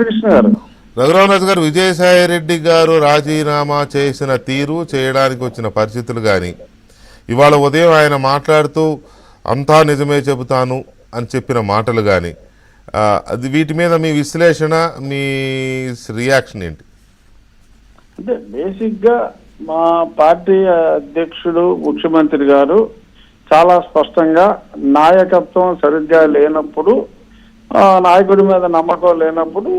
కృష్ణ గారు. రఘురామరాజు గారు, విజయసాయి రెడ్డి గారు రాజీనామా చేసిన తీరు, చేయడానికి వచ్చిన పరిస్థితులు కానీ, ఇవాళ ఉదయం ఆయన మాట్లాడుతూ అంతా నిజమే చెబుతాను అని చెప్పిన మాటలు కానీ, అది వీటి మీద మీ విశ్లేషణ, మీ రియాక్షన్ ఏంటి? అంటే బేసిక్గా మా పార్టీ అధ్యక్షుడు ముఖ్యమంత్రి గారు చాలా స్పష్టంగా నాయకత్వం సరిగ్గా లేనప్పుడు, నాయకుడి మీద నమ్మకం లేనప్పుడు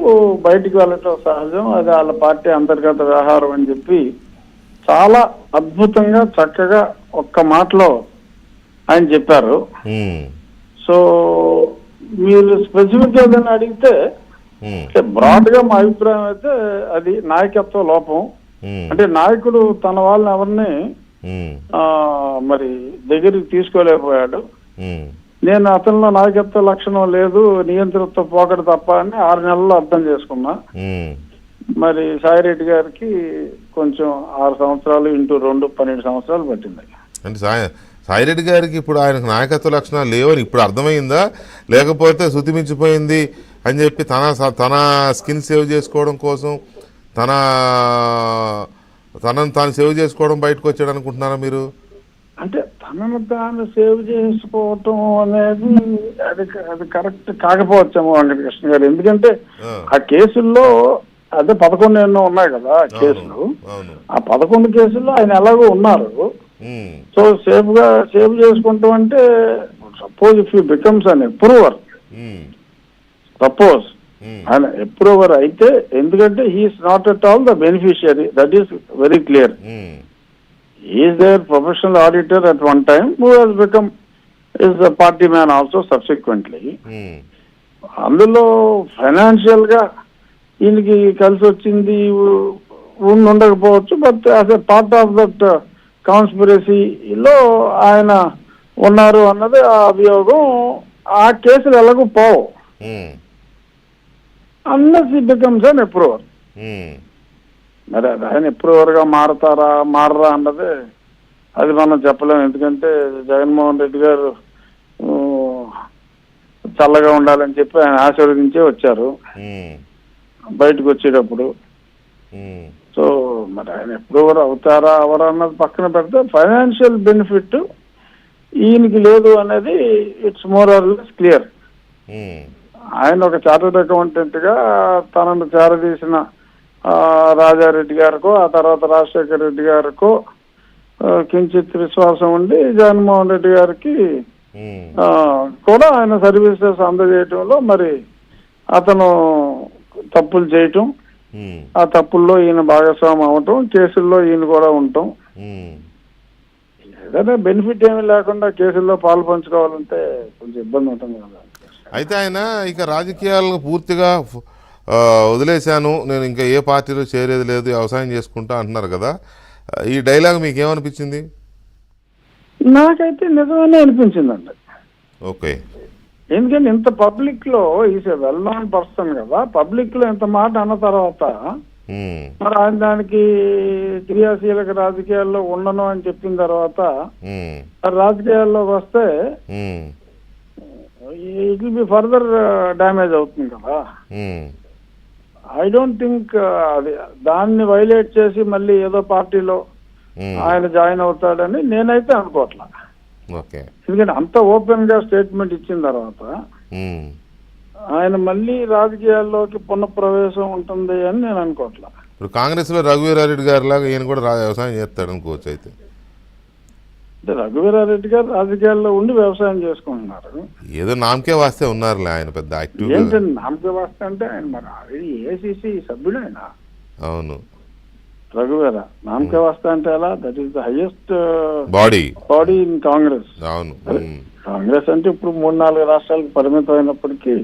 బయటికి వెళ్ళటం సహజం, అది వాళ్ళ పార్టీ అంతర్గత వ్యవహారం అని చెప్పి చాలా అద్భుతంగా చక్కగా ఒక్క మాటలో ఆయన చెప్పారు. సో మీరు స్పెసిఫిక్ ఏదైనా అడిగితే బ్రాడ్ గా మా అభిప్రాయం అయితే అది నాయకత్వ లోపం. అంటే నాయకుడు తన వాళ్ళని ఎవరిని మరి దగ్గరికి తీసుకోలేకపోయాడు. నేను అతనిలో నాయకత్వ లక్షణం లేదు, నియంత్రిత పోకడ తప్ప అని 6 నెలల్లో అర్థం చేసుకున్నా. మరి సాయిరెడ్డి గారికి కొంచెం 6 సంవత్సరాలు ఇంటూ 2 12 సంవత్సరాలు పట్టింది. అంటే సాయిరెడ్డి గారికి ఇప్పుడు ఆయనకు నాయకత్వ లక్షణాలు లేవని ఇప్పుడు అర్థమైందా, లేకపోతే శృతిమించిపోయింది అని చెప్పి తన స్కిన్ సేవ్ చేసుకోవడం కోసం తనను తాను సేవ్ చేసుకోవడం బయటకు వచ్చాడు అనుకుంటున్నారా మీరు? అంటే తనను తాను సేవ్ చేసుకోవటం అనేది అది కరెక్ట్ కాకపోవచ్చేమో వెంకటకృష్ణ గారు. ఎందుకంటే ఆ కేసుల్లో అదే 11 ఎన్నో ఉన్నాయి కదా కేసులు. ఆ 11 కేసుల్లో ఆయన ఎలాగో ఉన్నారు. సో సేవ్ చేసుకుంటాం అంటే suppose if you becomes an approver, suppose ఆయన అప్రూవర్ అయితే, ఎందుకంటే he is not at all the beneficiary, that is very clear. Is there professional auditor at one time who has become is the party man also subsequently. అందులో financial గా ఈయనకి కలిసి వచ్చింది ఉండకపోవచ్చు, but as a part of that కాన్స్పిరసీలో ఆయన ఉన్నారు అన్నది ఆ అభియోగం. ఆ కేసులు ఎలాగూ పోవు అన్నది హి బికమ్స్ అన్ అప్రూవర్. మరి అది ఆయన అప్రూవర్ గా మారరా అన్నది అది మనం చెప్పలేము. ఎందుకంటే జగన్మోహన్ రెడ్డి గారు చల్లగా ఉండాలని చెప్పి ఆయన ఆశీర్వదించే వచ్చారు బయటకు వచ్చేటప్పుడు. సో మరి ఆయన అప్రూవర్ అవుతారా అవరా అన్నది పక్కన పెడితే ఫైనాన్షియల్ బెనిఫిట్ ఈయనకి లేదు అనేది it's more or less clear. ఆయన ఒక చార్టర్డ్ అకౌంటెంట్ గా తనను చేరదీసిన రాజారెడ్డి గారికో, ఆ తర్వాత రాజశేఖర రెడ్డి గారికో కించిత్ విశ్వాసం ఉండి జగన్మోహన్ రెడ్డి గారికి కూడా ఆయన సర్వీసెస్ అందజేయటంలో మరి అతను తప్పులు చేయటం, ఆ తప్పుల్లో ఈయన భాగస్వామి అవటం, కేసుల్లో ఈయన కూడా ఉండటం, ఏదైనా బెనిఫిట్ ఏమీ లేకుండా కేసుల్లో పాలు పంచుకోవాలంటే కొంచెం ఇబ్బంది ఉంటుంది కదా. అయితే ఆయన ఇక రాజకీయాలకు పూర్తిగా వదిలేశాను, నేను ఇంకా ఏ పార్టీలో చేరేది లేదు, వ్యవసాయం చేసుకుంటా అంటున్నారు కదా, ఈ డైలాగ్ మీకు ఏమనిపించింది? నాకైతే నిజమనే అనిపించిందండి. ఓకే. ఎందుకంటే ఇంత పబ్లిక్ లో is a well known person కదా, పబ్లిక్ లో ఇంత మాట అన్న తర్వాత మరి ఆయన దానికి క్రియాశీలక రాజకీయాల్లో ఉండను అని చెప్పిన తర్వాత రాజకీయాల్లోకి వస్తే it will be further damage అవుతుంది కదా. ఐ డోంట్ థింక్ అది దాన్ని వైలేట్ చేసి మళ్ళీ ఏదో పార్టీలో ఆయన జాయిన్ అవుతాడని నేనైతే అనుకోవట్లా. ఎందుకంటే అంత ఓపెన్ గా స్టేట్మెంట్ ఇచ్చిన తర్వాత ఆయన మళ్ళీ రాజకీయాల్లోకి పునఃప్రవేశం ఉంటుంది అని నేను అనుకోవట్లా. ఇప్పుడు కాంగ్రెస్ లో రఘువీరారెడ్డి గారి లాగా ఈయన కూడా వ్యవసాయం చేస్తాడు అనుకోవచ్చు. అయితే రఘువీరారెడ్డి గారు రాజకీయాల్లో ఉండి వ్యవసాయం చేసుకుంటున్నారు. ఏదో నామకే వాస్తే ఉన్నారులే, ఆయన పెద్ద యాక్టివ్. ఏంటండి నామకే వాస్తే అంటే ఆయన మరి ఏసీసీ సభ్యుడు ఆయన. అవును, రఘువీర నామకే వాస్తే అంటే ఎలా? That is the highest body in Congress. అవును, కాంగ్రెస్ అంటే ఇప్పుడు 3-4 రాష్ట్రాలకు పరిమితం అయినప్పటికీ.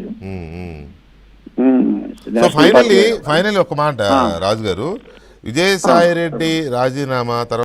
ఫైనల్లీ ఒక మాట రాజు గారు, విజయసాయి రెడ్డి రాజీనామా తర్వాత